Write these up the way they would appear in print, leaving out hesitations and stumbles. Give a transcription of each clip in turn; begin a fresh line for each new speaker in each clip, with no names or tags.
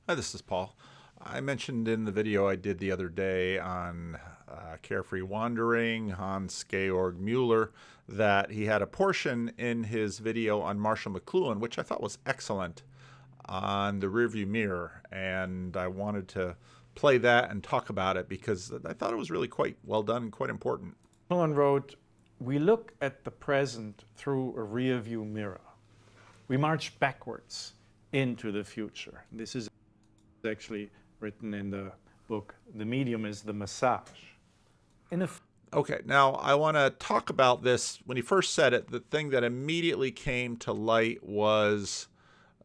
Hi, this is Paul. I mentioned in the video I did the other day on Carefree Wandering, Hans-Georg Mueller, that he had a portion in his video on Marshall McLuhan, which I thought was excellent, on the rearview mirror. And I wanted to play that and talk about it because I thought it was really quite well done and quite important.
McLuhan wrote, "We look at the present through a rearview mirror. We march backwards into the future." This is actually written in the book, The Medium is the Massage.
Okay, now I want to talk about this. When he first said it, the thing that immediately came to light was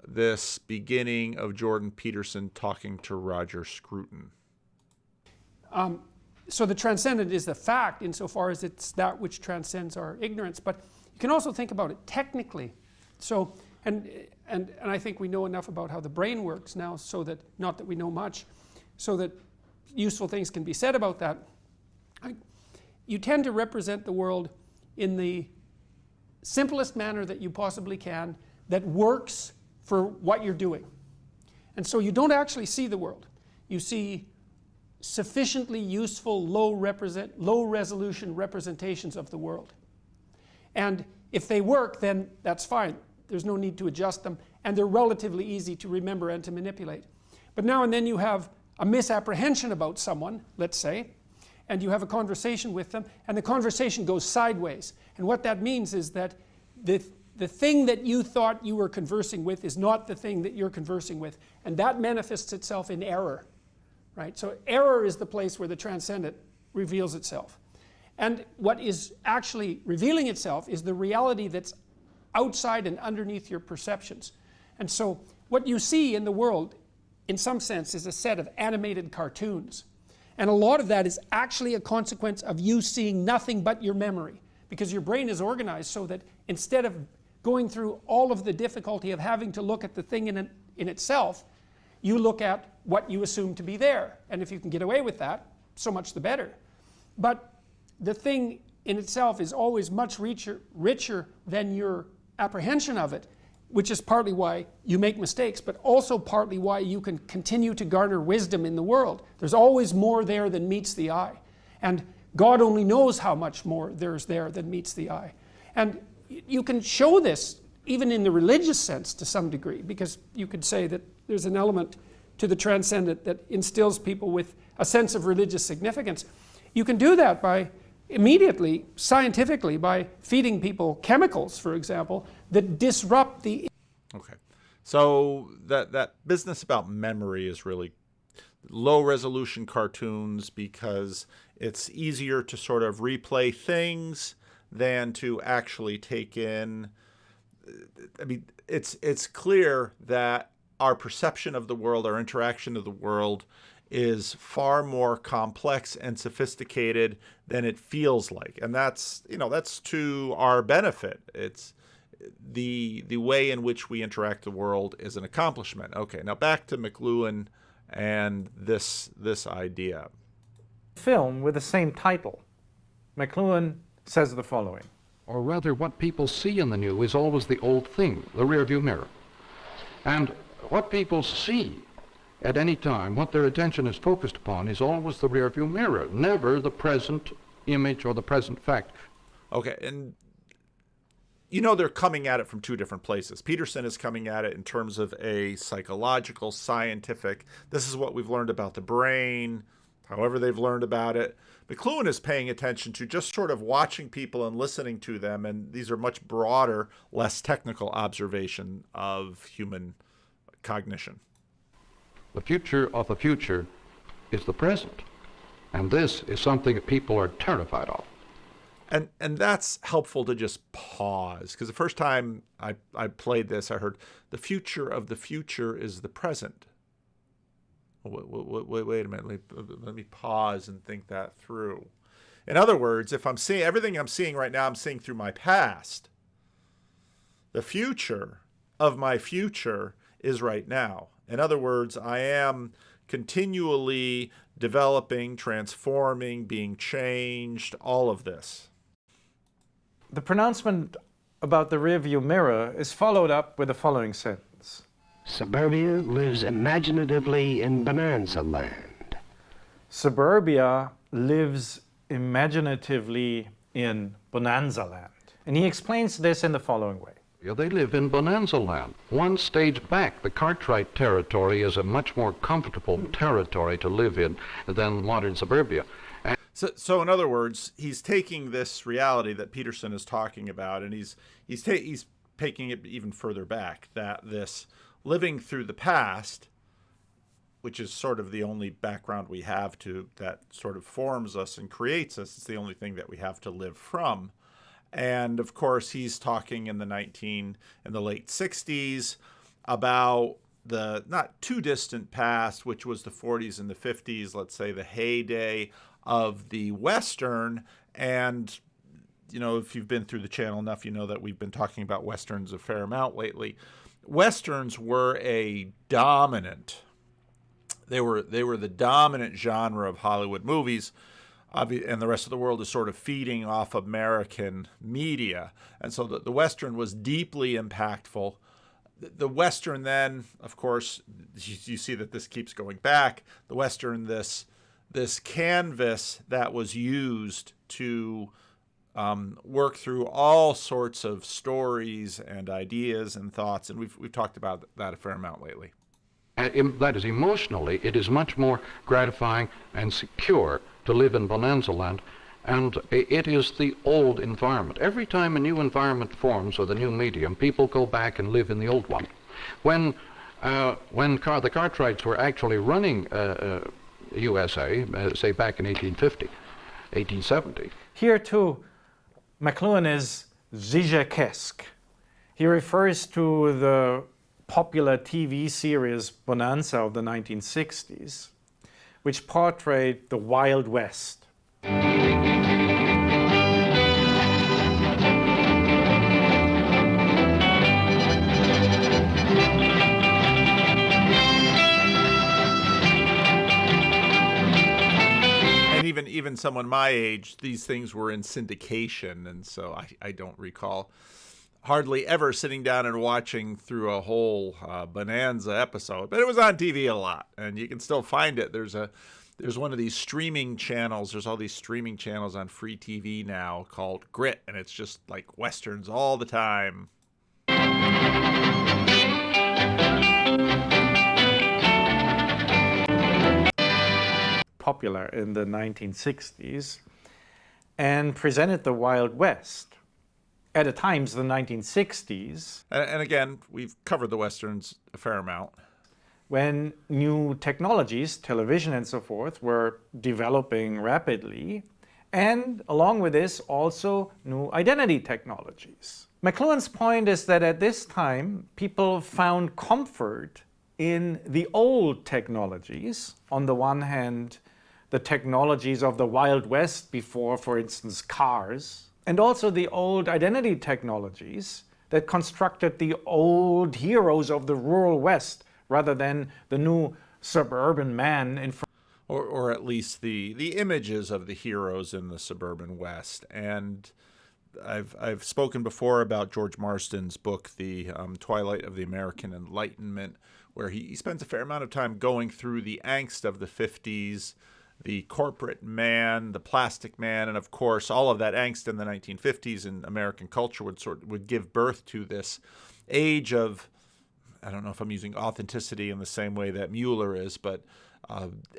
this beginning of Jordan Peterson talking to Roger Scruton.
So the transcendent is the fact insofar as it's that which transcends our ignorance, but you can also think about it technically. So, and I think we know enough about how the brain works now, so that, not that we know much, so that useful things can be said about that. You tend to represent the world in the simplest manner that you possibly can that works for what you're doing. And so you don't actually see the world. You see sufficiently useful low resolution representations of the world. And if they work, then that's fine. There's no need to adjust them, and they're relatively easy to remember and to manipulate. But now and then you have a misapprehension about someone, let's say, and you have a conversation with them, and the conversation goes sideways. And what that means is that the thing that you thought you were conversing with is not the thing that you're conversing with, and that manifests itself in error. Right? So error is the place where the transcendent reveals itself. And what is actually revealing itself is the reality that's outside and underneath your perceptions. And so what you see in the world, in some sense, is a set of animated cartoons. And a lot of that is actually a consequence of you seeing nothing but your memory. Because your brain is organized so that instead of going through all of the difficulty of having to look at the thing in itself, you look at what you assume to be there. And if you can get away with that, so much the better. But the thing in itself is always much richer than your apprehension of it, which is partly why you make mistakes, but also partly why you can continue to garner wisdom in the world. There's always more there than meets the eye. And God only knows how much more there's there than meets the eye. And you can show this even in the religious sense to some degree, because you could say that there's an element to the transcendent that instills people with a sense of religious significance. You can do that by immediately, scientifically, by feeding people chemicals, for example, that disrupt the...
Okay, so that business about memory is really low resolution cartoons because it's easier to sort of replay things than to actually take in. I mean, it's clear that our perception of the world, our interaction of the world, is far more complex and sophisticated than it feels like, and that's to our benefit. It's the way in which we interact the world is an accomplishment. Okay, now back to McLuhan and this idea.
Film with the same title, McLuhan says the following.
Or rather, what people see in the new is always the old thing, the rearview mirror. And what people see at any time, what their attention is focused upon, is always the rearview mirror, never the present image or the present fact.
Okay, and they're coming at it from two different places. Peterson is coming at it in terms of a psychological, scientific, this is what we've learned about the brain, however they've learned about it. McLuhan is paying attention to just sort of watching people and listening to them, and these are much broader, less technical observation of human cognition.
The future of the future is the present, and this is something that people are terrified of.
And that's helpful to just pause, because the first time I played this, I heard the future of the future is the present. Wait a minute, let me pause and think that through. In other words, if I'm seeing everything I'm seeing right now, I'm seeing through my past. The future of my future is right now. In other words, I am continually developing, transforming, being changed, all of this.
The pronouncement about the rearview mirror is followed up with the following sentence.
Suburbia lives imaginatively in bonanza land.
Suburbia lives imaginatively in bonanza land. And he explains this in the following way.
Yeah, they live in bonanza land. One stage back, the Cartwright territory is a much more comfortable territory to live in than modern suburbia.
So in other words, he's taking this reality that Peterson is talking about, and he's taking it even further back, that this living through the past, which is sort of the only background we have to that sort of forms us and creates us. It's the only thing that we have to live from. And of course, he's talking in the late 60s about the not too distant past, which was the 40s and the 50s, let's say the heyday of the Western. And, you know, if you've been through the channel enough, you know that we've been talking about Westerns a fair amount lately. Westerns were they were the dominant genre of Hollywood movies, and the rest of the world is sort of feeding off American media. And so the Western was deeply impactful. The Western then, of course, you see that this keeps going back. The Western, this canvas that was used to work through all sorts of stories and ideas and thoughts, and we've talked about that a fair amount lately.
That is, emotionally, it is much more gratifying and secure to live in bonanza land, and it is the old environment. Every time a new environment forms with a new medium, people go back and live in the old one. When the Cartwrights were actually running USA, say back in 1850, 1870.
Here too, McLuhan is Zizekesque. He refers to the popular TV series Bonanza of the 1960s, which portrayed the Wild West.
And even someone my age, these things were in syndication, and so I don't recall hardly ever sitting down and watching through a whole Bonanza episode, but it was on TV a lot, and you can still find it. There's one of these streaming channels. There's all these streaming channels on free TV now called Grit, and it's just like Westerns all the time.
Popular in the 1960s and presented the Wild West. At the times, the 1960s.
And again, we've covered the Westerns a fair amount.
When new technologies, television and so forth, were developing rapidly, and along with this, also new identity technologies. McLuhan's point is that at this time, people found comfort in the old technologies. On the one hand, the technologies of the Wild West before, for instance, cars, and also the old identity technologies that constructed the old heroes of the rural West rather than the new suburban man in front.
Or at least the images of the heroes in the suburban West. And I've spoken before about George Marsden's book, The Twilight of the American Enlightenment, where he spends a fair amount of time going through the angst of the 50s, the corporate man, the plastic man, and of course all of that angst in the 1950s in American culture would give birth to this age of, I don't know if I'm using authenticity in the same way that Mueller is, but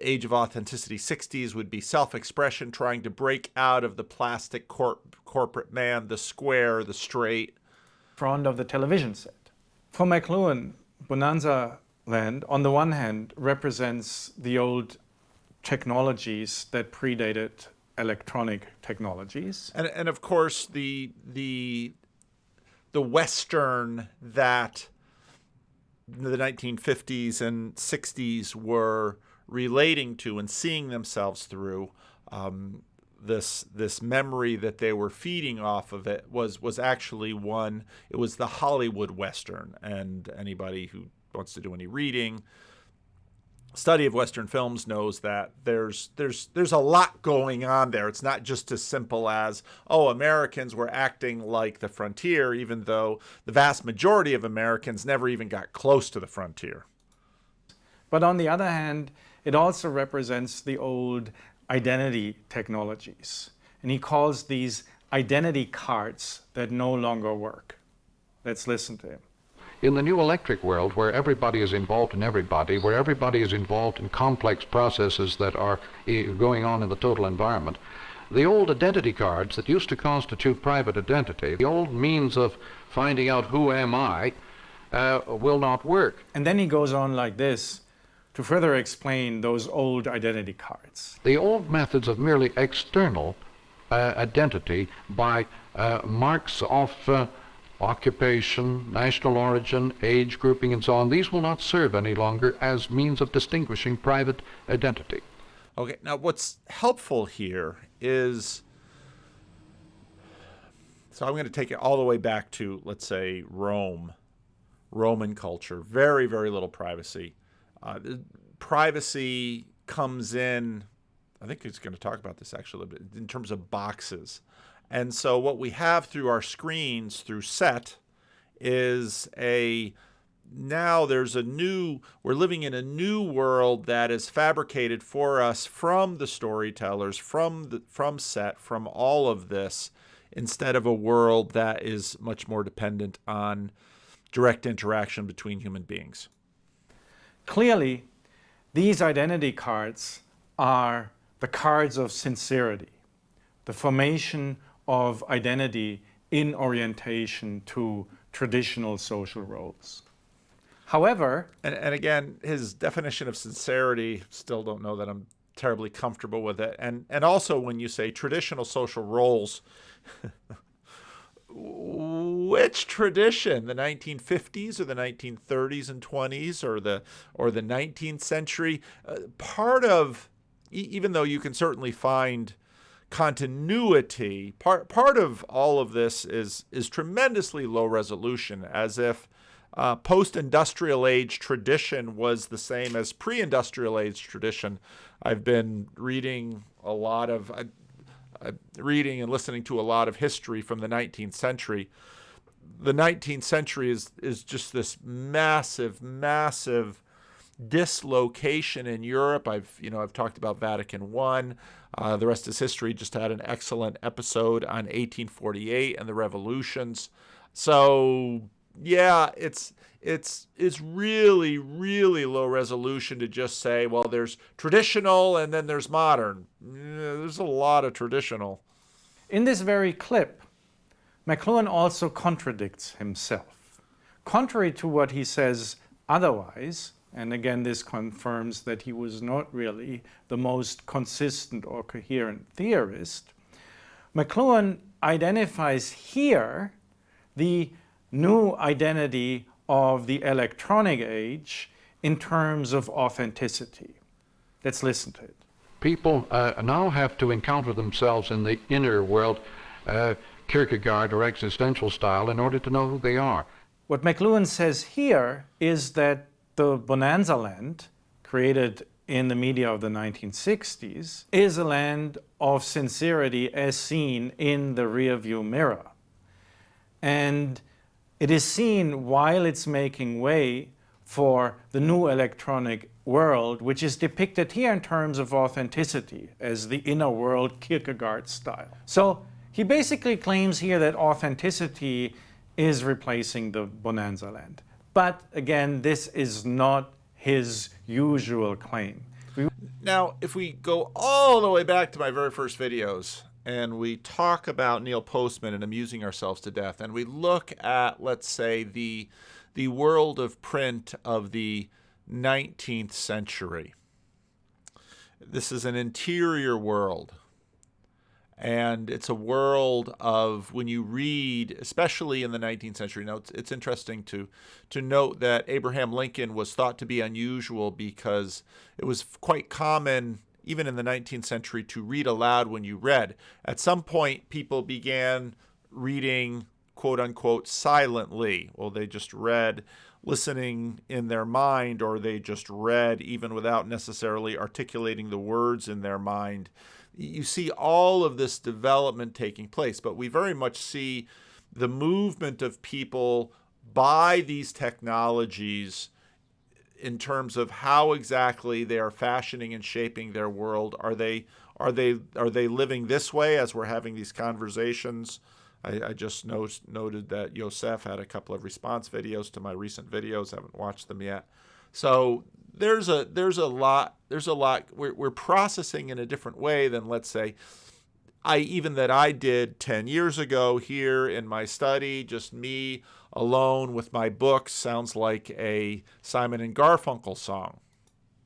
age of authenticity. 60s would be self-expression, trying to break out of the plastic corporate man, the square, the straight.
Front of the television set. For McLuhan, Bonanza Land, on the one hand, represents the old technologies that predated electronic technologies.
And of course, the Western that the 1950s and 60s were relating to and seeing themselves through, this memory that they were feeding off of it was actually one. It was the Hollywood Western, and anybody who wants to do any reading, study of Western films knows that there's a lot going on there. It's not just as simple as, oh, Americans were acting like the frontier, even though the vast majority of Americans never even got close to the frontier.
But on the other hand, it also represents the old identity technologies. And he calls these identity cards that no longer work. Let's listen to him.
In the new electric world, where everybody is involved in everybody, where everybody is involved in complex processes that are going on in the total environment, the old identity cards that used to constitute private identity, the old means of finding out who am I, will not work.
And then he goes on like this to further explain those old identity cards.
The old methods of merely external identity by marks of occupation, national origin, age grouping, and so on, these will not serve any longer as means of distinguishing private identity.
Okay, now what's helpful here is, so I'm going to take it all the way back to, let's say, Roman culture. Very, very little privacy. Privacy comes in, I think he's going to talk about this actually a little bit, in terms of boxes. And so what we have through our screens, through SET, is now there's we're living in a new world that is fabricated for us from the storytellers, from SET, from all of this, instead of a world that is much more dependent on direct interaction between human beings.
Clearly, these identity cards are the cards of sincerity, the formation of identity in orientation to traditional social roles. However,
and again, his definition of sincerity, still don't know that I'm terribly comfortable with it. And also when you say traditional social roles, which tradition? The 1950s or the 1930s and 20s or the 19th century? Part of, even though you can certainly find continuity, part of all of this is tremendously low resolution, as if post-industrial age tradition was the same as pre-industrial age tradition. I've been reading reading and listening to a lot of history from the 19th century. The 19th century is just this massive dislocation in Europe. I've talked about Vatican I. The rest is history. Just had an excellent episode on 1848 and the revolutions. So yeah, it's really, really low resolution to just say, well, there's traditional and then there's modern. There's a lot of traditional.
in this very clip, McLuhan also contradicts himself. Contrary to what he says otherwise, and again this confirms that he was not really the most consistent or coherent theorist, McLuhan identifies here the new identity of the electronic age in terms of authenticity. Let's listen to it.
People now have to encounter themselves in the inner world, Kierkegaard or existential style, in order to know who they are.
What McLuhan says here is that the Bonanza land, created in the media of the 1960s, is a land of sincerity as seen in the rearview mirror. And it is seen while it's making way for the new electronic world, which is depicted here in terms of authenticity as the inner world Kierkegaard style. So he basically claims here that authenticity is replacing the Bonanza land. But again, this is not his usual claim.
Now, if we go all the way back to my very first videos, and we talk about Neil Postman and amusing ourselves to death, and we look at, let's say, the world of print of the 19th century. This is an interior world. And it's a world of, when you read, especially in the 19th century, now it's interesting to note that Abraham Lincoln was thought to be unusual because it was quite common, even in the 19th century, to read aloud when you read. At some point, people began reading, quote unquote, silently. Well, they just read listening in their mind, or they just read even without necessarily articulating the words in their mind. You see all of this development taking place, but we very much see the movement of people by these technologies in terms of how exactly they are fashioning and shaping their world. Are they living this way as we're having these conversations? I just noted that Yosef had a couple of response videos to my recent videos. I haven't watched them yet. So there's a lot. We're processing in a different way than, let's say, I did 10 years ago here in my study, just me alone with my books. Sounds like a Simon and Garfunkel song.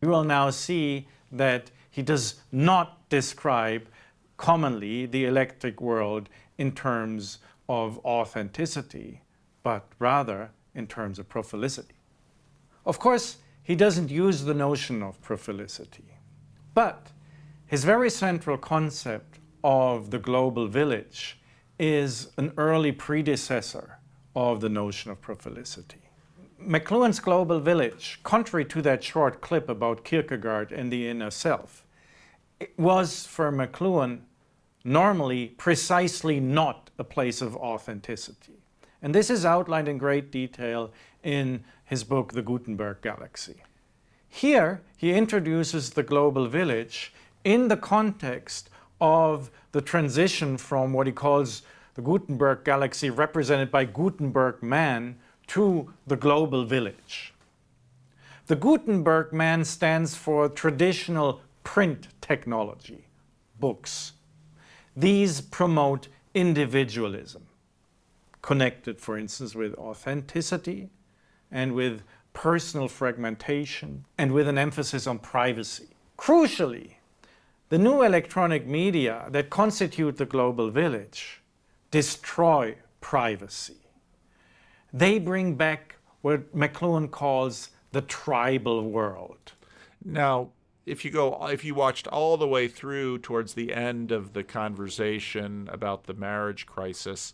You will now see that he does not describe commonly the electric world in terms of authenticity, but rather in terms of prophelicity. Of course, he doesn't use the notion of prophelicity, but his very central concept of the global village is an early predecessor of the notion of prophelicity. McLuhan's global village, contrary to that short clip about Kierkegaard and the inner self, it was for McLuhan normally precisely not a place of authenticity. And this is outlined in great detail in his book, The Gutenberg Galaxy. Here, he introduces the global village in the context of the transition from what he calls the Gutenberg Galaxy, represented by Gutenberg man, to the global village. The Gutenberg man stands for traditional print technology, books. These promote individualism, connected, for instance, with authenticity and with personal fragmentation and with an emphasis on privacy. Crucially, the new electronic media that constitute the global village destroy privacy. They bring back what McLuhan calls the tribal world.
Now, if you watched all the way through towards the end of the conversation about the marriage crisis,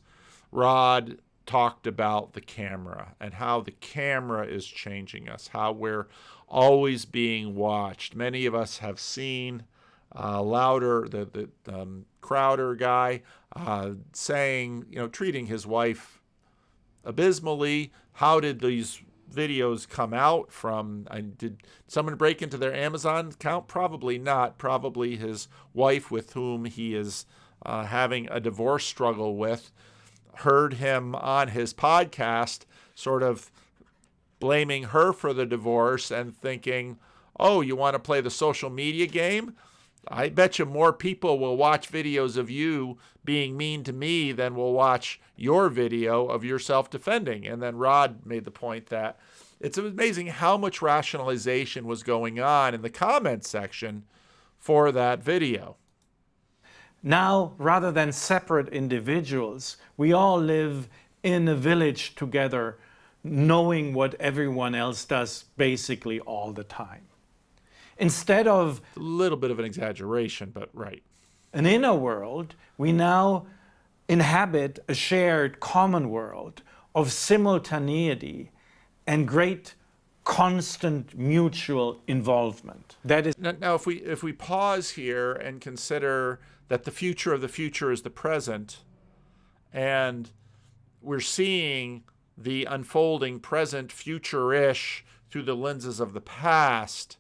Rod talked about the camera and how the camera is changing us, how we're always being watched. Many of us have seen Louder, the Crowder guy, saying, treating his wife abysmally. How did these videos come out from? Did someone break into their Amazon account? Probably not. Probably his wife, with whom he is having a divorce struggle with, heard him on his podcast sort of blaming her for the divorce and thinking, oh, you want to play the social media game? I bet you more people will watch videos of you being mean to me than will watch your video of your self-defending. And then Rod made the point that it's amazing how much rationalization was going on in the comment section for that video.
Now, rather than separate individuals, we all live in a village together, knowing what everyone else does basically all the time. Instead of
a little bit of an exaggeration, but right.
An inner world, we now inhabit a shared common world of simultaneity and great constant mutual involvement. That is
now if we pause here and consider that the future of the future is the present, and we're seeing the unfolding present future-ish through the lenses of the past,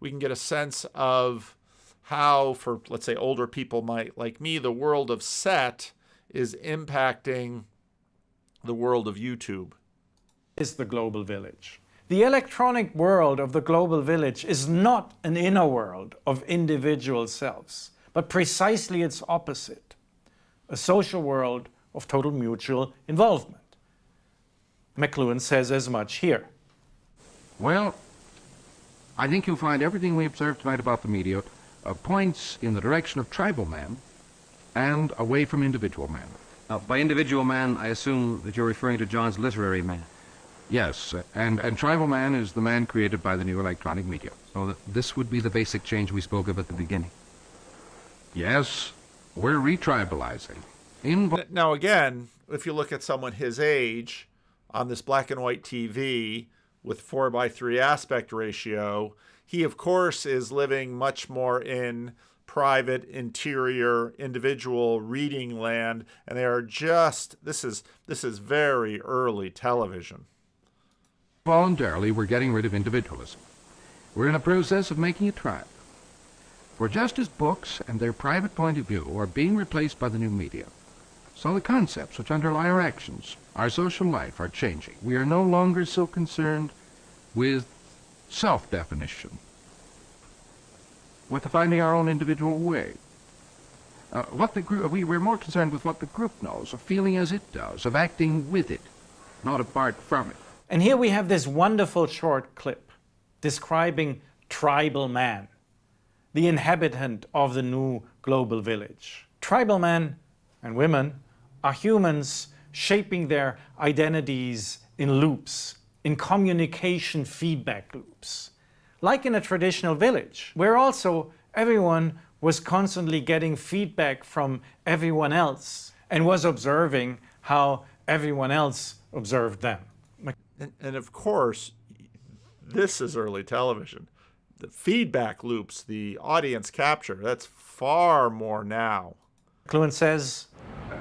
we can get a sense of how, for, let's say, older people like me, the world of set is impacting the world of YouTube.
Is the global village. The electronic world of the global village is not an inner world of individual selves, but precisely its opposite, a social world of total mutual involvement. McLuhan says as much here.
Well, I think you'll find everything we observed tonight about the media points in the direction of tribal man and away from individual man.
Now, by individual man, I assume that you're referring to John's literary man.
Yes, and tribal man is the man created by the new electronic media.
So this would be the basic change we spoke of at the beginning.
Yes, we're retribalizing.
Now again, if you look at someone his age on this black and white TV with 4:3 aspect ratio, he of course is living much more in private, interior, individual reading land, and they are just, this is very early television.
Voluntarily, we're getting rid of individualism. We're in a process of making a tribe. For just as books and their private point of view are being replaced by the new media, so the concepts which underlie our actions, our social life, are changing. We are no longer so concerned with self-definition, with finding our own individual way. We're more concerned with what the group knows, of feeling as it does, of acting with it, not apart from it.
And here we have this wonderful short clip describing tribal man, the inhabitant of the new global village. Tribal men and women are humans shaping their identities in loops, in communication feedback loops. Like in a traditional village, where also everyone was constantly getting feedback from everyone else and was observing how everyone else observed them.
And of course, this is early television. The feedback loops, the audience capture, that's far more now.
McLuhan says,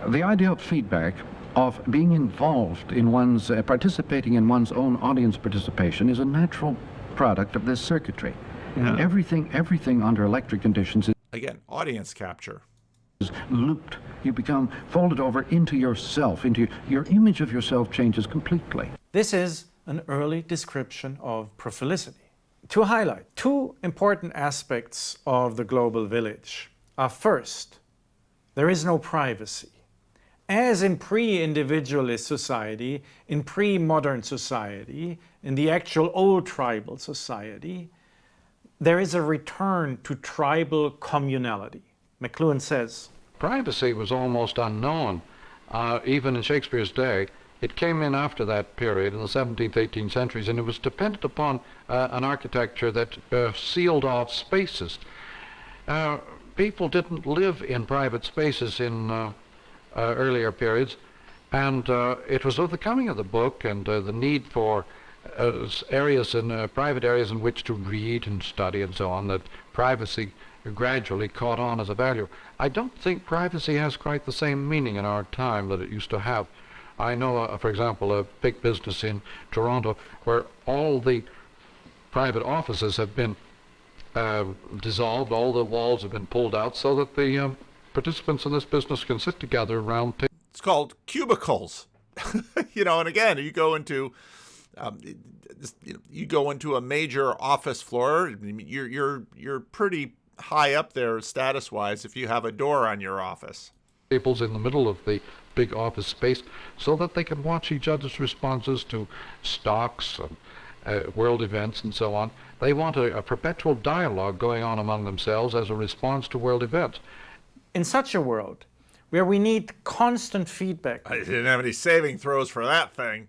The idea of feedback, of being involved in one's, participating in one's own audience participation, is a natural product of this circuitry.
Yeah.
Everything under electric conditions
Again, audience capture.
is looped. You become folded over into yourself, into your image of yourself changes completely.
this is an early description of prophylicity. To highlight two important aspects of the global village are, first, there is no privacy. As in pre-individualist society, in pre-modern society, in the actual old tribal society, there is a return to tribal communality. McLuhan says,
Privacy was almost unknown, even in Shakespeare's day. It came in after that period, in the 17th, 18th centuries, and it was dependent upon an architecture that sealed off spaces. People didn't live in private spaces in earlier periods, and it was with the coming of the book and the need for areas in private areas in which to read and study and so on that privacy gradually caught on as a value. I don't think privacy has quite the same meaning in our time that it used to have. I know, for example, a big business in Toronto where all the private offices have been dissolved, all the walls have been pulled out so that the participants in this business can sit together around tables.
It's called cubicles. And again, you go into a major office floor. You're pretty high up there status-wise if you have a door on your office.
Tables in the middle of the big office space so that they can watch each other's responses to stocks and world events and so on. They want a perpetual dialogue going on among themselves as a response to world events.
in such a world where we need constant feedback,
I didn't have any saving throws for that thing.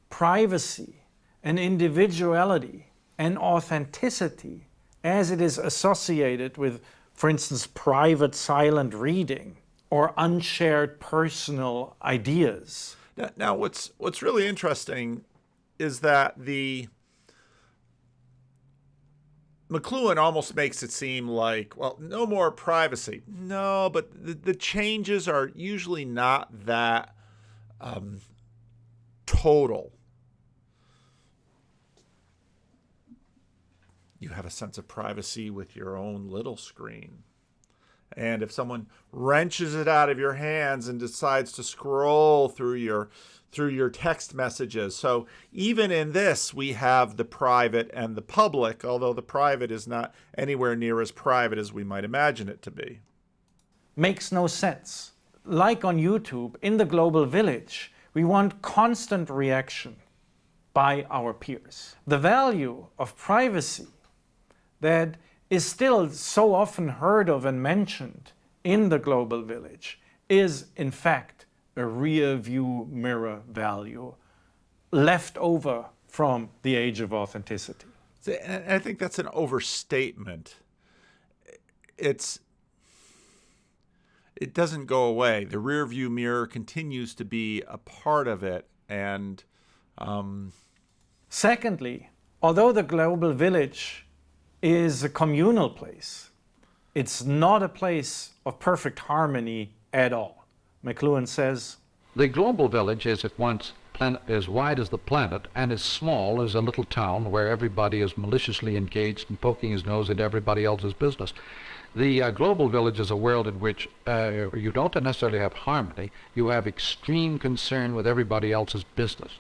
privacy and individuality and authenticity, as it is associated with, for instance, private silent reading or unshared personal ideas.
Now what's really interesting is that McLuhan almost makes it seem like, well, no more privacy. No, but the changes are usually not that total. You have a sense of privacy with your own little screen. And if someone wrenches it out of your hands and decides to scroll through your text messages. So even in this, we have the private and the public, although the private is not anywhere near as private as we might imagine it to be.
Makes no sense. Like on YouTube, in the global village, we want constant reaction by our peers. The value of privacy that is still so often heard of and mentioned in the global village is, in fact, a rear view mirror value left over from the age of authenticity.
And I think that's an overstatement. It doesn't go away. The rear view mirror continues to be a part of it, and
Secondly, although the global village is a communal place, it's not a place of perfect harmony at all. McLuhan says,
The global village is at once as wide as the planet and as small as a little town where everybody is maliciously engaged and poking his nose at everybody else's business. The global village is a world in which you don't necessarily have harmony, you have extreme concern with everybody else's business.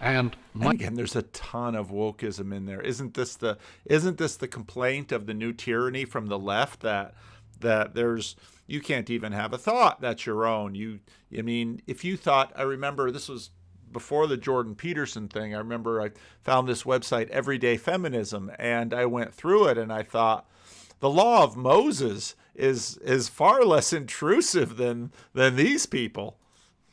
And
again, there's a ton of wokeism in there. Isn't this the complaint of the new tyranny from the left, that there's, you can't even have a thought that's your own. I mean, if you thought, I remember this was before the Jordan Peterson thing. I remember I found this website, Everyday Feminism, and I went through it and I thought, the law of Moses is far less intrusive than these people.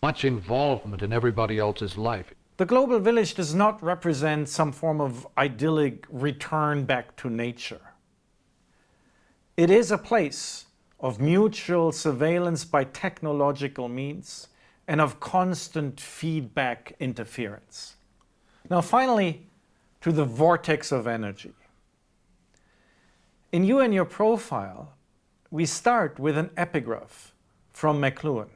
Much involvement in everybody else's life.
the global village does not represent some form of idyllic return back to nature. It is a place of mutual surveillance by technological means and of constant feedback interference. Now finally, to the vortex of energy. In You and Your Profile, we start with an epigraph from McLuhan,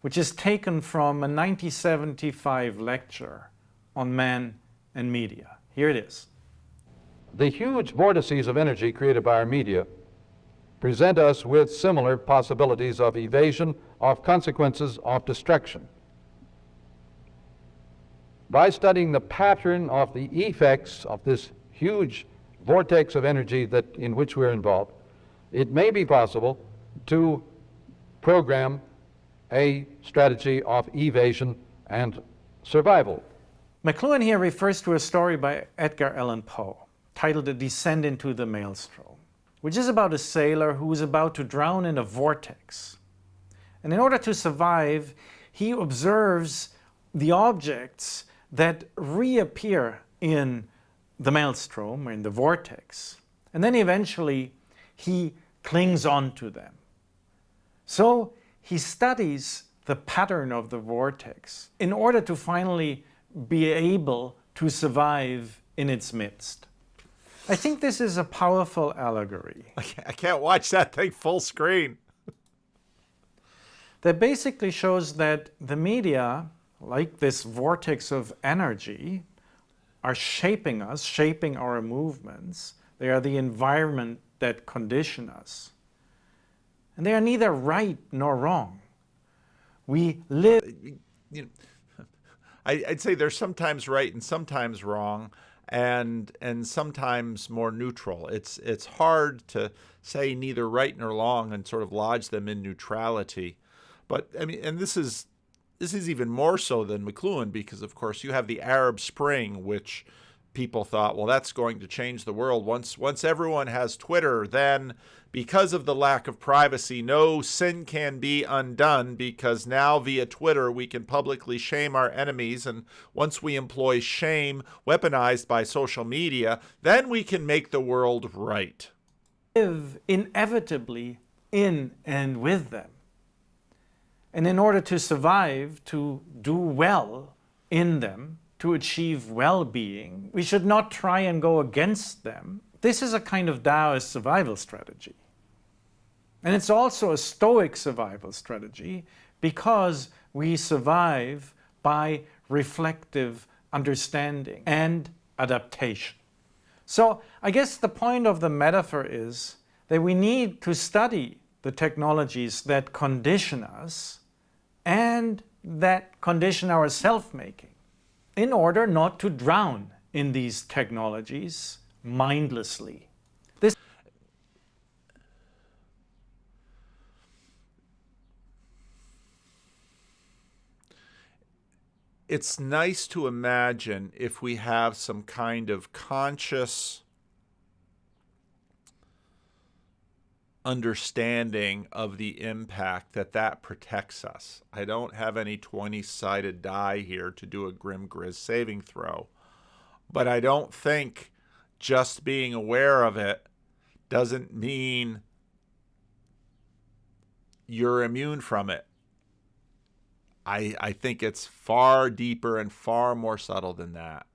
which is taken from a 1975 lecture on man and media. Here it is.
The huge vortices of energy created by our media present us with similar possibilities of evasion, of consequences, of destruction. By studying the pattern of the effects of this huge vortex of energy in which we're involved, it may be possible to program a strategy of evasion and survival.
McLuhan here refers to a story by Edgar Allan Poe titled A Descent into the Maelstrom, which is about a sailor who is about to drown in a vortex. And in order to survive, he observes the objects that reappear in the maelstrom, or in the vortex, and then eventually he clings on to them. So he studies the pattern of the vortex in order to finally be able to survive in its midst. I think this is a powerful allegory.
I can't watch that thing full screen.
That basically shows that the media, like this vortex of energy, are shaping us, shaping our movements. They are the environment that condition us. And they are neither right nor wrong. We live...
I'd say they're sometimes right and sometimes wrong, and sometimes more neutral. It's hard to say neither right nor wrong and sort of lodge them in neutrality. But I mean, and this is even more so than McLuhan, because of course you have the Arab Spring, which people thought, well, that's going to change the world. Once everyone has Twitter, then because of the lack of privacy, no sin can be undone, because now via Twitter we can publicly shame our enemies, and once we employ shame weaponized by social media, then we can make the world right.
Live inevitably in and with them. And in order to survive, to do well in them, to achieve well-being, we should not try and go against them. This is a kind of Taoist survival strategy. And it's also a Stoic survival strategy, because we survive by reflective understanding and adaptation. So I guess the point of the metaphor is that we need to study the technologies that condition us and that condition our self-making, in order not to drown in these technologies mindlessly.
It's nice to imagine if we have some kind of conscious understanding of the impact that protects us. I don't have any 20-sided die here to do a Grim Grizz saving throw, but I don't think just being aware of it doesn't mean you're immune from it. I think it's far deeper and far more subtle than that.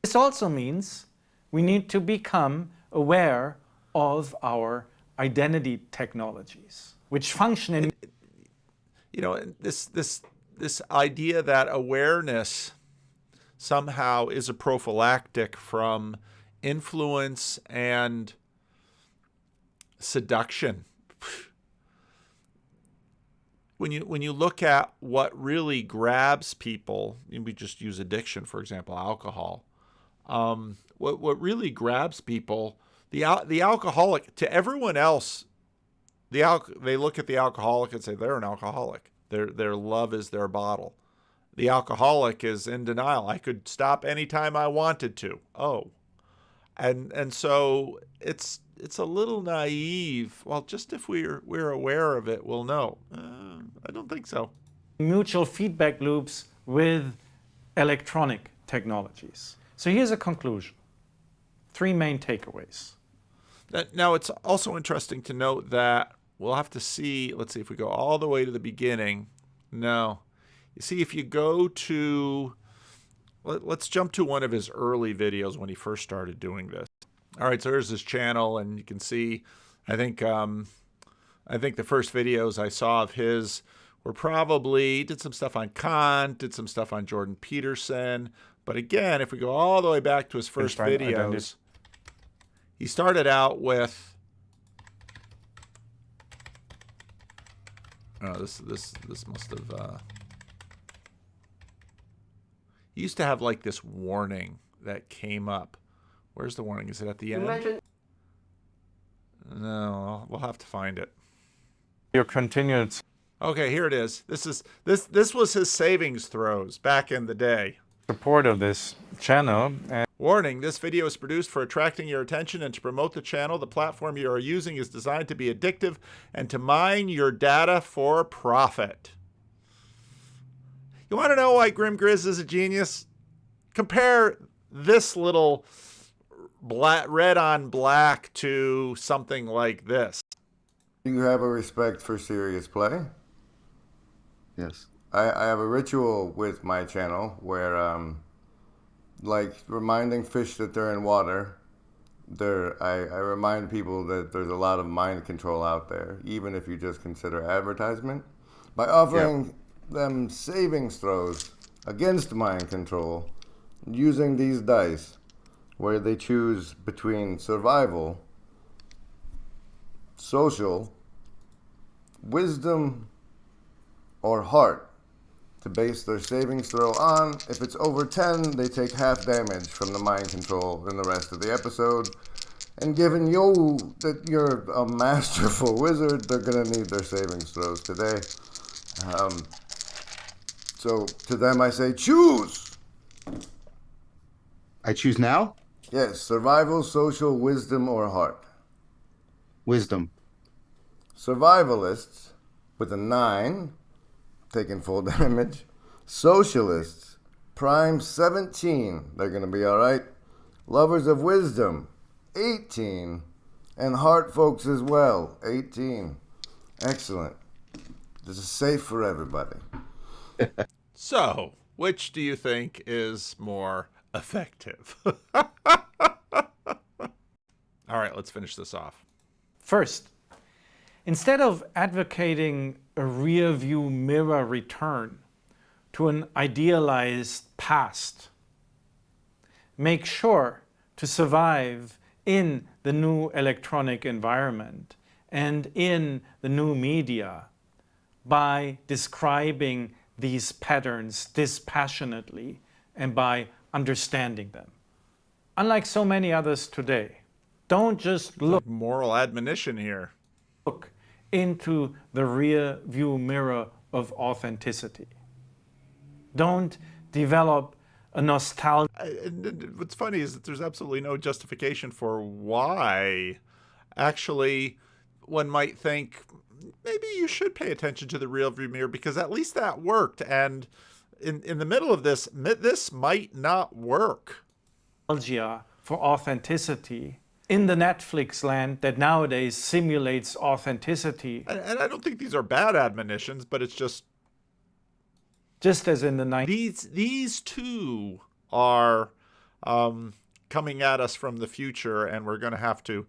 This also means we need to become aware of our identity technologies, which function in...
You know, this idea that awareness somehow is a prophylactic from influence and seduction. When you look at what really grabs people, and we just use addiction, for example, alcohol. What really grabs people, the alcoholic, to everyone else, they look at the alcoholic and say they're an alcoholic. Their love is their bottle. The alcoholic is in denial. I could stop anytime I wanted to. Oh, and so it's a little naive. Well, just if we're aware of it, we'll know. I don't think so.
Mutual feedback loops with electronic technologies. So here's a conclusion. 3 main takeaways.
Now, it's also interesting to note that we'll have to see, let's see if we go all the way to the beginning. No. You see, if you go to, let's jump to one of his early videos when he first started doing this. All right, so here's his channel, and you can see, I think the first videos I saw of his were probably, did some stuff on Kant, did some stuff on Jordan Peterson. But again, if we go all the way back to his first videos, he started out with, oh, this must have, he used to have like this warning that came up. Where's the warning? Is it at the end? No, we'll have to find it.
Your continued...
Okay, here it is. This was his savings throws back in the day.
support of this channel.
Warning, this video is produced for attracting your attention and to promote the channel. The platform you are using is designed to be addictive and to mine your data for profit. You want to know why Grim Grizz is a genius? Compare this little red on black to something like this.
You have a respect for serious play?
Yes.
I have a ritual with my channel where, like reminding fish that they're in water, I remind people that there's a lot of mind control out there, even if you just consider advertisement, by offering them savings throws against mind control using these dice, where they choose between survival, social, wisdom, or heart to base their savings throw on. If it's over 10, they take half damage from the mind control in the rest of the episode. And given you that you're a masterful wizard, they're going to need their savings throws today. So to them I say, choose!
I choose now?
Yes, survival, social, wisdom, or heart.
Wisdom.
Survivalists with a 9, taking full damage. Socialists, prime 17, they're going to be all right. Lovers of wisdom, 18. And heart folks as well, 18. Excellent. This is safe for everybody.
So, which do you think is more effective? All right, let's finish this off.
First, instead of advocating a rear-view mirror return to an idealized past, make sure to survive in the new electronic environment and in the new media by describing these patterns dispassionately and by understanding them. Unlike so many others today, don't just look
Moral admonition here.
into the rear view mirror of authenticity. Don't develop a nostalgia.
What's funny is that there's absolutely no justification for why. Actually, one might think maybe you should pay attention to the rear view mirror because at least that worked. And in the middle of this might not work.
For authenticity in the Netflix land that nowadays simulates authenticity.
And I don't think these are bad admonitions, but it's just
just as in the
These two are coming at us from the future, and we're going to have to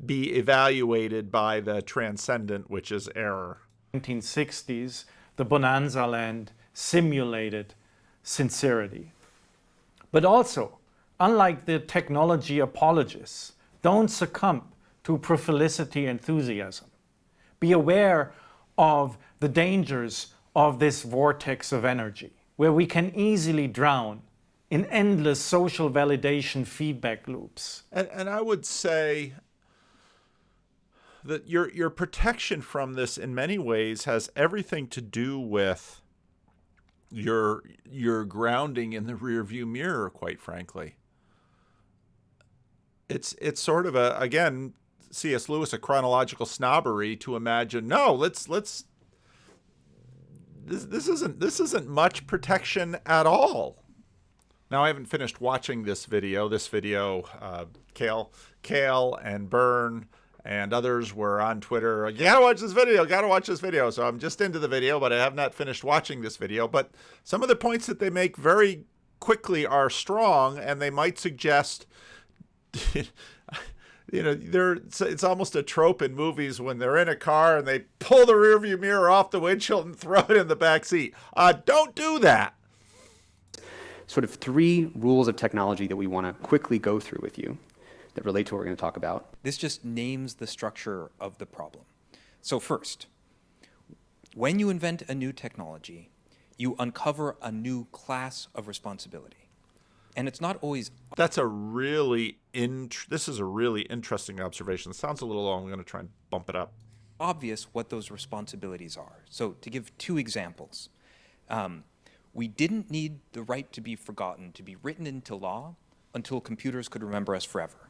be evaluated by the transcendent, which is error.
1960s, the Bonanza Land simulated sincerity. But also, unlike the technology apologists, don't succumb to prolificity enthusiasm. Be aware of the dangers of this vortex of energy, where we can easily drown in endless social validation feedback loops.
And I would say that your protection from this in many ways has everything to do with your grounding in the rearview mirror, quite frankly. It's sort of a, again, C.S. Lewis, a chronological snobbery to imagine, no, this isn't much protection at all. Now, I haven't finished watching this video. Kale and Byrne and others were on Twitter. You gotta watch this video. So I'm just into the video, but I have not finished watching this video. But some of the points that they make very quickly are strong, and they might suggest, it's almost a trope in movies when they're in a car and they pull the rearview mirror off the windshield and throw it in the back seat. Don't do that.
Sort of 3 rules of technology that we want to quickly go through with you that relate to what we're going to talk about.
This just names the structure of the problem. So first, when you invent a new technology, you uncover a new class of responsibility. And it's not always...
This is a really interesting observation. It sounds a little long. I'm going to try and bump it up.
Obvious what those responsibilities are. So to give 2 examples, we didn't need the right to be forgotten to be written into law until computers could remember us forever.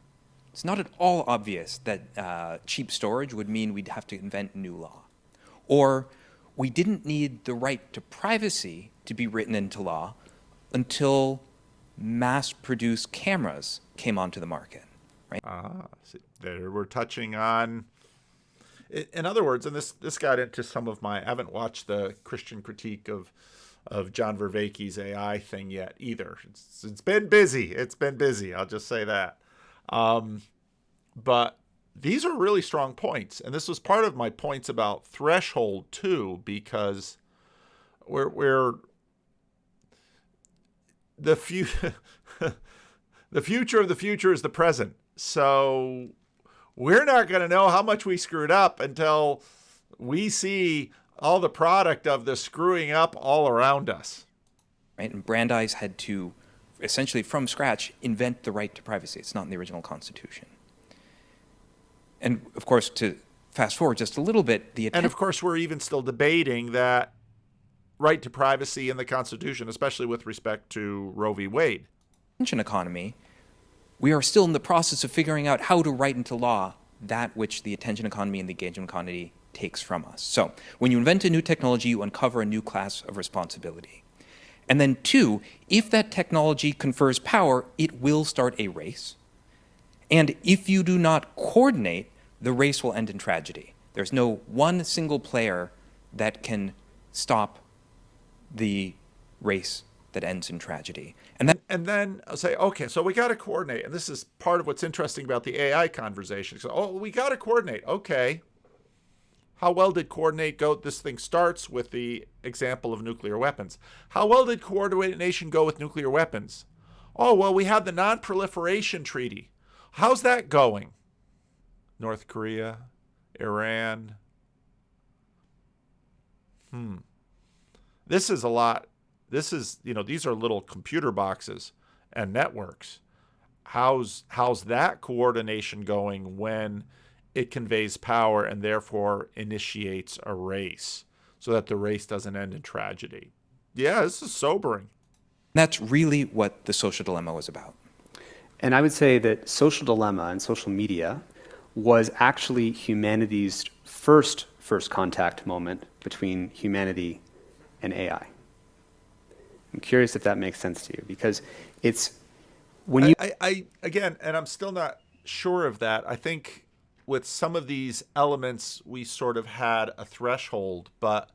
It's not at all obvious that cheap storage would mean we'd have to invent new law. Or we didn't need the right to privacy to be written into law until mass-produced cameras came onto the market. Right?
See, there we're touching on... In other words, and this got into some of my... I haven't watched the Christian critique of John Vervaeke's AI thing yet either. It's been busy. I'll just say that. But these are really strong points. And this was part of my points about threshold too, because we're the future of the future is the present. So we're not going to know how much we screwed up until we see all the product of the screwing up all around us.
Right? And Brandeis had to, essentially from scratch, invent the right to privacy. It's not in the original Constitution. And of course, to fast forward just a little bit,
and of course, we're even still debating that right to privacy in the Constitution, especially with respect to Roe v. Wade.
Attention economy, we are still in the process of figuring out how to write into law that which the attention economy and the engagement economy takes from us. So when you invent a new technology, you uncover a new class of responsibility. And then 2, if that technology confers power, it will start a race. And if you do not coordinate, the race will end in tragedy. There's no one single player that can stop the race that ends in tragedy.
And then I'll say, okay, so we got to coordinate. And this is part of what's interesting about the AI conversation. So, we got to coordinate. Okay. How well did coordinate go? This thing starts with the example of nuclear weapons. How well did coordination go with nuclear weapons? Oh, well, we had the Non-Proliferation Treaty. How's that going? North Korea, Iran. This is a lot. This is, these are little computer boxes and networks. How's that coordination going when it conveys power and therefore initiates a race so that the race doesn't end in tragedy? Yeah, this is sobering.
That's really what the social dilemma was about.
And I would say that social dilemma and social media was actually humanity's first contact moment between humanity and AI. I'm curious if that makes sense to you, because it's when you...
I again, and I'm still not sure of that. I think with some of these elements, we sort of had a threshold, but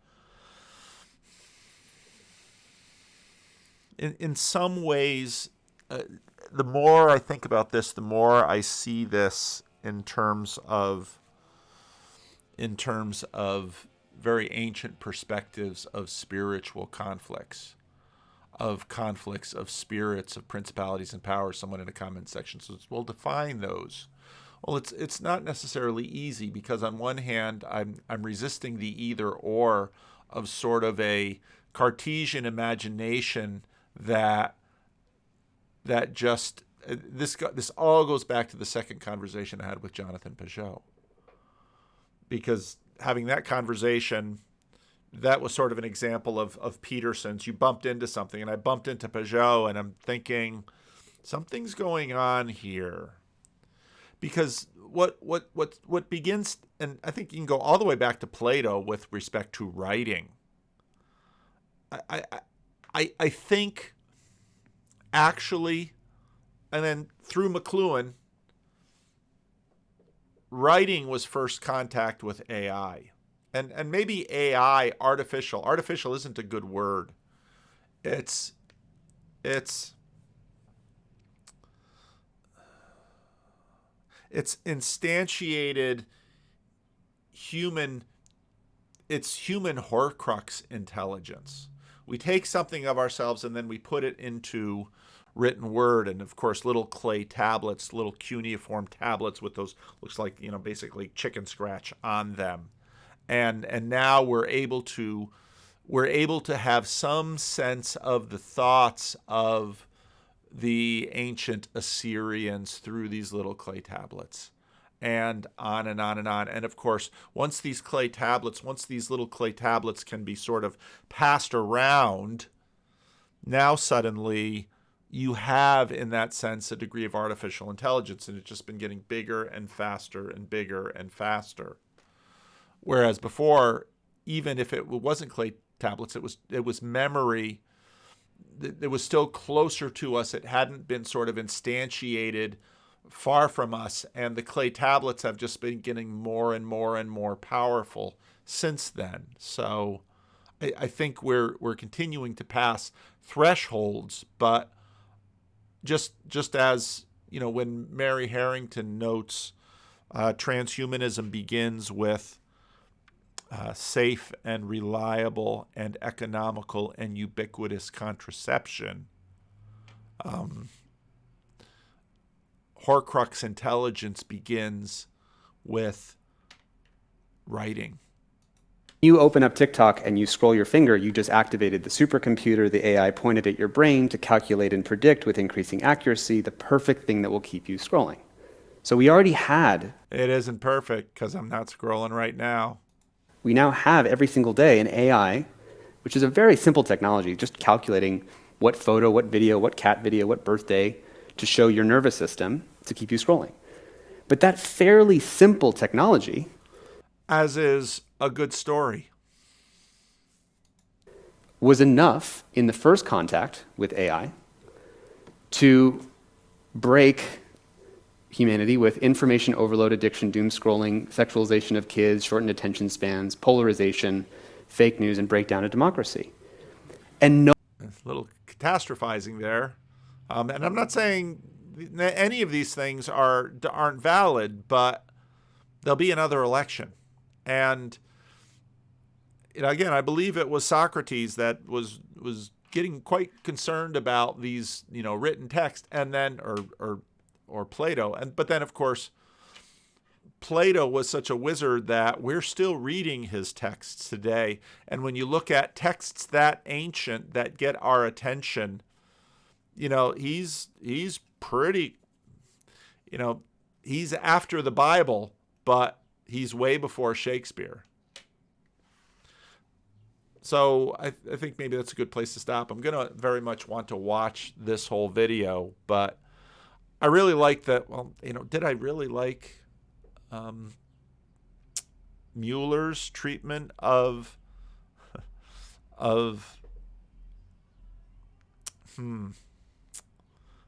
in some ways, the more I think about this, the more I see this in terms of very ancient perspectives of spiritual conflicts, of spirits, of principalities and powers. Someone in a comment section says, "Well, define those." Well, it's not necessarily easy, because on one hand, I'm resisting the either or of sort of a Cartesian imagination that just this all goes back to the second conversation I had with Jonathan Peugeot, because having that conversation, that was sort of an example of Peterson's. You bumped into something, and I bumped into Peugeot, and I'm thinking something's going on here. Because what begins, and I think you can go all the way back to Plato with respect to writing. I think actually, and then through McLuhan, writing was first contact with AI. And maybe AI, artificial isn't a good word. It's instantiated human Horcrux intelligence. We take something of ourselves and then we put it into written word, and of course little clay tablets, little cuneiform tablets with those, looks like, basically chicken scratch on them. And now we're able to have some sense of the thoughts of the ancient Assyrians through these little clay tablets, and on and on and on. And of course, once these little clay tablets can be sort of passed around, now suddenly you have, in that sense, a degree of artificial intelligence, and it's just been getting bigger and faster and bigger and faster. Whereas before, even if it wasn't clay tablets, it was memory. It was still closer to us. It hadn't been sort of instantiated far from us, and the clay tablets have just been getting more and more and more powerful since then. So I think we're continuing to pass thresholds, but just as, when Mary Harrington notes, transhumanism begins with safe and reliable and economical and ubiquitous contraception. Horcrux intelligence begins with writing.
You open up TikTok and you scroll your finger, you just activated the supercomputer, the AI pointed at your brain to calculate and predict with increasing accuracy the perfect thing that will keep you scrolling. So we already had...
It isn't perfect because I'm not scrolling right now.
We now have every single day an AI, which is a very simple technology, just calculating what photo, what video, what cat video, what birthday, to show your nervous system to keep you scrolling. But that fairly simple technology,
as is a good story,
was enough in the first contact with AI to break humanity with information overload, addiction, doom scrolling, sexualization of kids, shortened attention spans, polarization, fake news, and breakdown of democracy. And no...
A little catastrophizing there. And I'm not saying any of these things aren't valid, but there'll be another election. And again, I believe it was Socrates that was getting quite concerned about these, written text, and then or Plato. But then, of course, Plato was such a wizard that we're still reading his texts today. And when you look at texts that ancient that get our attention, he's pretty, he's after the Bible, but he's way before Shakespeare. So I think maybe that's a good place to stop. I'm going to very much want to watch this whole video, but I really like that. Well, did I really like Mueller's treatment of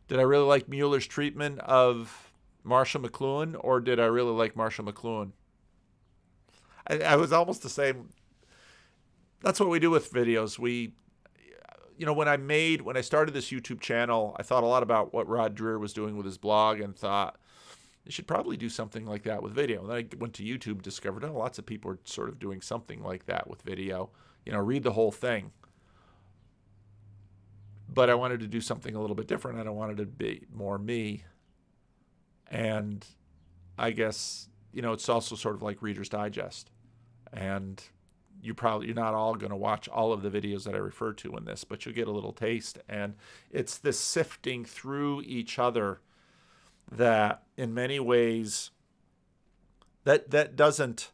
Did I really like Mueller's treatment of Marshall McLuhan, or did I really like Marshall McLuhan? I was almost the same. That's what we do with videos. when I started this YouTube channel, I thought a lot about what Rod Dreher was doing with his blog and thought, you should probably do something like that with video. And then I went to YouTube, discovered, lots of people are sort of doing something like that with video. Read the whole thing. But I wanted to do something a little bit different. I don't want it to be more me. And I guess, it's also sort of like Reader's Digest. And you're not all going to watch all of the videos that I refer to in this, but you'll get a little taste. And it's this sifting through each other that in many ways that doesn't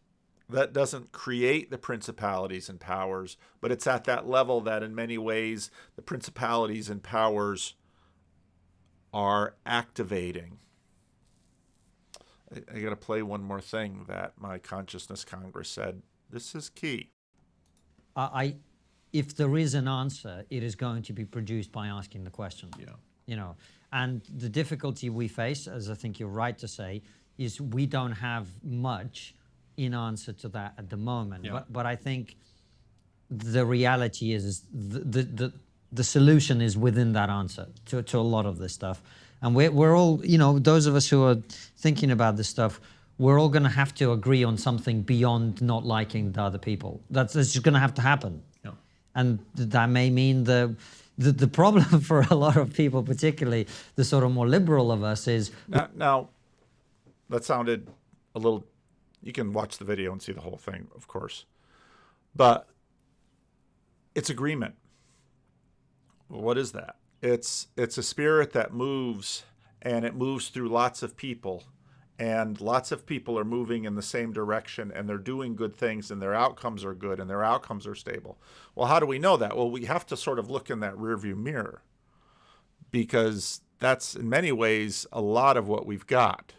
create the principalities and powers, but it's at that level that in many ways the principalities and powers are activating. I got to play one more thing that my Consciousness Congress said. This is key.
If there is an answer, it is going to be produced by asking the question. Yeah. And the difficulty we face, as I think you're right to say, is we don't have much in answer to that at the moment. Yeah. But I think the reality is the solution is within that answer to a lot of this stuff. And we're all, those of us who are thinking about this stuff, we're all going to have to agree on something beyond not liking the other people. That's just going to have to happen. Yeah. And that may mean the problem for a lot of people, particularly the sort of more liberal of us, is...
Now, that sounded a little... You can watch the video and see the whole thing, of course. But it's agreement. Well, what is that? It's a spirit that moves, and it moves through lots of people. And lots of people are moving in the same direction, and they're doing good things, and their outcomes are good, and their outcomes are stable. Well, how do we know that? Well, we have to sort of look in that rearview mirror, because that's in many ways a lot of what we've got.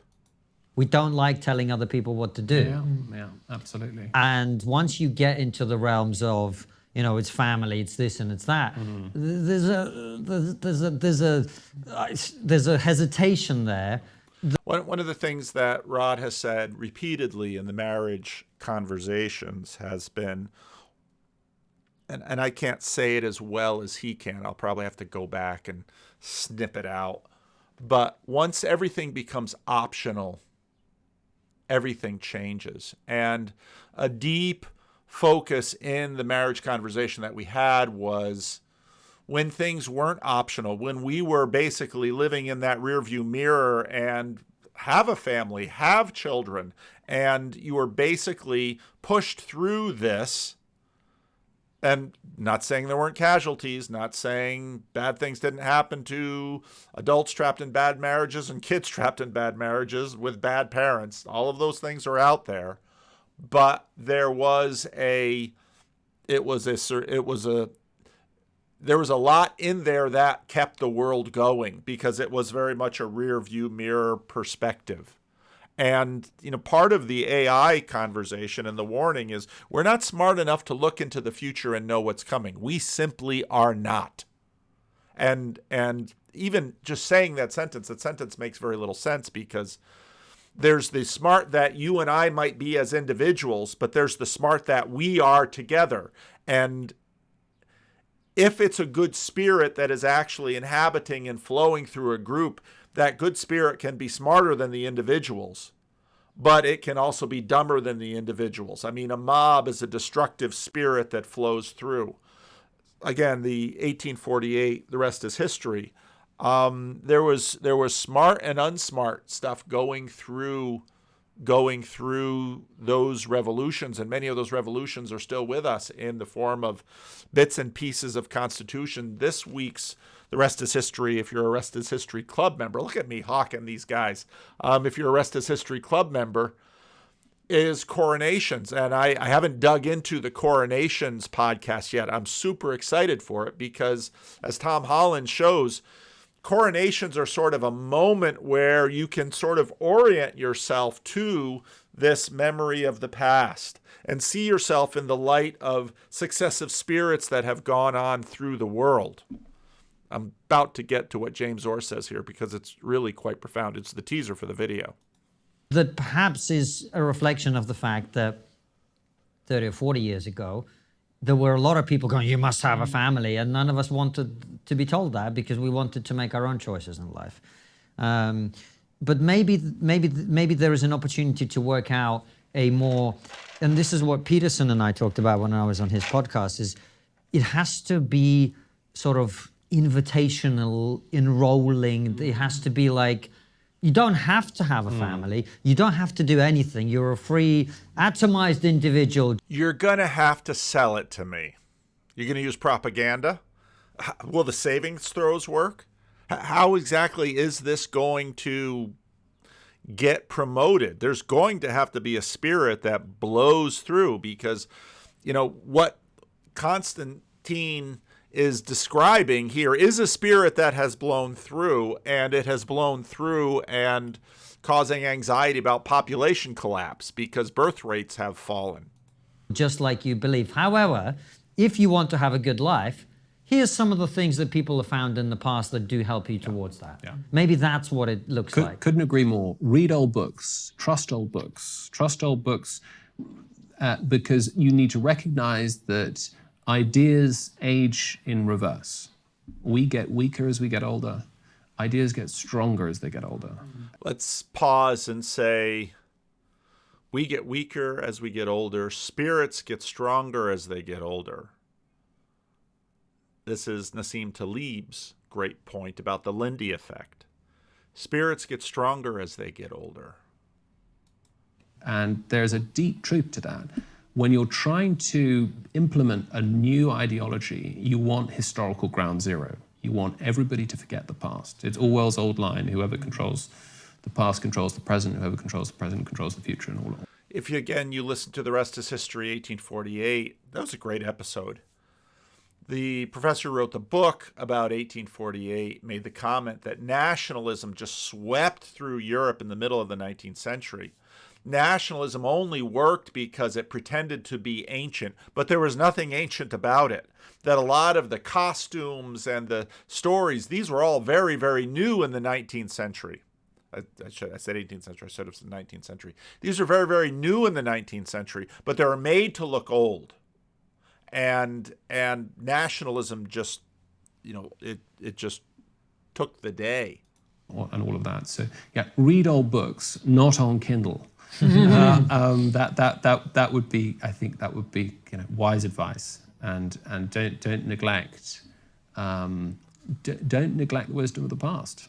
We don't like telling other people what to do.
Yeah, absolutely.
And once you get into the realms of, it's family, it's this and it's that, there's a hesitation there.
One of the things that Rod has said repeatedly in the marriage conversations has been, and I can't say it as well as he can, I'll probably have to go back and snip it out, but once everything becomes optional, everything changes. And a deep focus in the marriage conversation that we had was when things weren't optional, when we were basically living in that rearview mirror and have a family, have children, and you were basically pushed through this. And not saying there weren't casualties, not saying bad things didn't happen to adults trapped in bad marriages and kids trapped in bad marriages with bad parents. All of those things are out there. But there was a lot in there that kept the world going because it was very much a rear view mirror perspective. And, part of the AI conversation and the warning is we're not smart enough to look into the future and know what's coming. We simply are not. And even just saying that sentence makes very little sense because there's the smart that you and I might be as individuals, but there's the smart that we are together. And if it's a good spirit that is actually inhabiting and flowing through a group, that good spirit can be smarter than the individuals, but it can also be dumber than the individuals. I mean, a mob is a destructive spirit that flows through. Again, the 1848, the rest is history. There was smart and unsmart stuff going through those revolutions, and many of those revolutions are still with us in the form of bits and pieces of Constitution. This week's The Rest is History, if you're a Rest is History Club member, look at me hawking these guys. If you're a Rest is History Club member, is coronations. And I haven't dug into the coronations podcast yet. I'm super excited for it because, as Tom Holland shows, coronations are sort of a moment where you can sort of orient yourself to this memory of the past and see yourself in the light of successive spirits that have gone on through the world. I'm about to get to what James Orr says here because it's really quite profound. It's the teaser for the video.
That perhaps is a reflection of the fact that 30 or 40 years ago, there were a lot of people going, you must have a family, and none of us wanted to be told that because we wanted to make our own choices in life. But maybe there is an opportunity to work out a more, and this is what Peterson and I talked about when I was on his podcast, is it has to be sort of invitational, enrolling. It has to be like, you don't have to have a family. You don't have to do anything. You're a free, atomized individual.
You're going to have to sell it to me. You're going to use propaganda? Will the savings throws work? How exactly is this going to get promoted? There's going to have to be a spirit that blows through, because, you know, what Constantine is describing here is a spirit that has blown through, and it has blown through and causing anxiety about population collapse because birth rates have fallen.
Just like you believe. However, if you want to have a good life, here's some of the things that people have found in the past that do help you towards that. Yeah. Maybe that's what it looks like.
Couldn't agree more. Read old books, trust old books, because you need to recognize that ideas age in reverse. We get weaker as we get older. Ideas get stronger as they get older.
Let's pause and say, we get weaker as we get older. Spirits get stronger as they get older. This is Nassim Taleb's great point about the Lindy effect. Spirits get stronger as they get older.
And there's a deep truth to that. When you're trying to implement a new ideology, you want historical ground zero. You want everybody to forget the past. It's Orwell's old line, whoever controls the past controls the present, whoever controls the present controls the future, and all of that.
If you listen to The Rest is History, 1848, that was a great episode. The professor wrote the book about 1848, made the comment that nationalism just swept through Europe in the middle of the 19th century. Nationalism only worked because it pretended to be ancient, but there was nothing ancient about it. That a lot of the costumes and the stories, these were all very, very new in the 19th century. I said 18th century, I said it was the 19th century. These are very, very new in the 19th century, but they were made to look old. And nationalism just, it just took the day.
And all of that. So yeah, read old books, not on Kindle. That would be, I think, wise advice. And don't neglect don't neglect the wisdom of the past.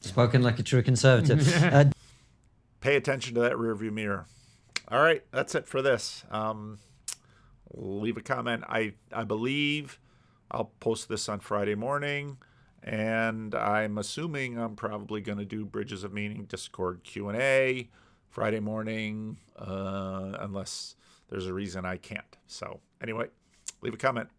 Spoken like a true conservative.
Pay attention to that rearview mirror. All right, that's it for this. Leave a comment. I believe I'll post this on Friday morning, and I'm assuming I'm probably going to do Bridges of Meaning Discord Q&A Friday morning, unless there's a reason I can't. So anyway, leave a comment.